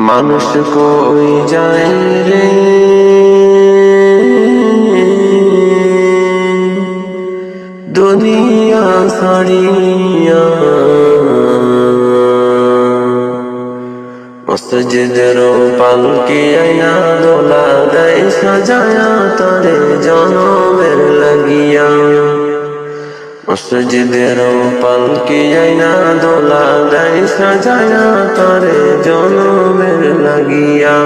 মানুষ কই যায় রে দুনিয়া ছাড়িয়া, মসজিদের পালকি আইনা দোলা দেয় সাজায়া তারে জনমের লাগিয়া। মসজিদের পালকি আইনা দোলা দেয় সাজায়া তারে জনমের লাগিয়া।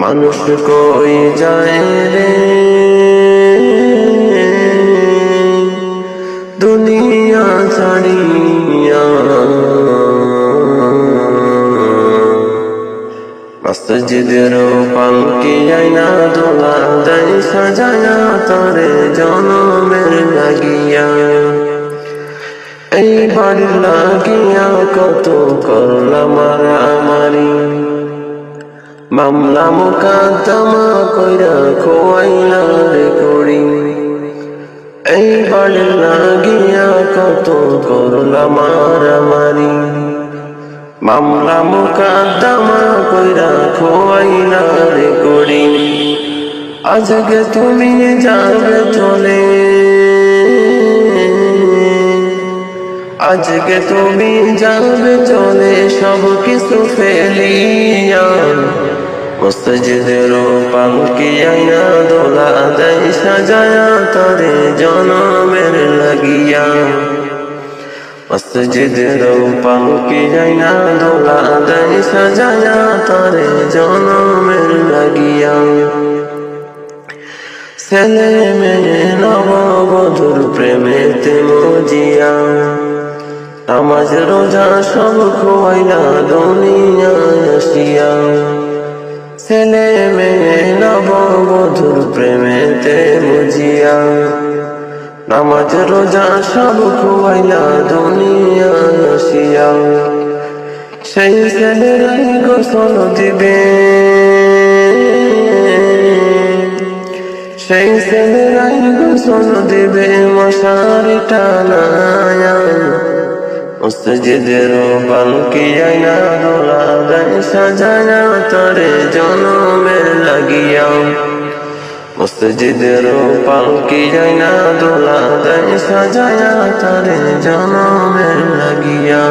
মানুষ কই যায় রে দুনিয়া ছাড়িয়া, মসজিদের পালকি আইনা দোলা দেয় সাজায়া তারে জনমের লাগিয়া। এই বাড়ি লাগিয়া কত করলাম মারামারি, মামলা মোকদ্দমা কইরা খোয়াইলা রে করি। এই বাড়ি লাগিয়া কত করলাম মারামারি, মামলা মোকদ্দমা কইরা খোয়াইলা রে করি। আজকে তুমি যাবে চলে, আজকে তুমি যাবে চলে সব কিছু ফেলিয়া। মসজিদের পালকি আইনা দোলা দেয় সাজায়া তারে জনমের লাগিয়া। মসজিদের পালকি আইনা দোলা দেয় সাজায়া তারে জনমের লাগিয়া। ছেলে মেয়ে নববধূর প্রেমেতে মজিয়া, নামাজ রোজা সব খোয়াইলা দুনিয়ায় আসিয়া। ছেলে মেয়ে নববধূর প্রেমেতে মজিয়া, নামাজ রোজা সব খোয়াইলা দুনিয়ায় আসিয়া। সেই ছেলেরাই গোসল দিবে, সেই ছেলেরাই গোসল দিবে মশারি টানায়া। মসজিদের পালকি আইনা দোলা দেয় সাজায়া তারে জনমের লাগিয়া। মসজিদের পালকি আইনা দোলা দেয় সাজায়া তারে জনমের লাগিয়া।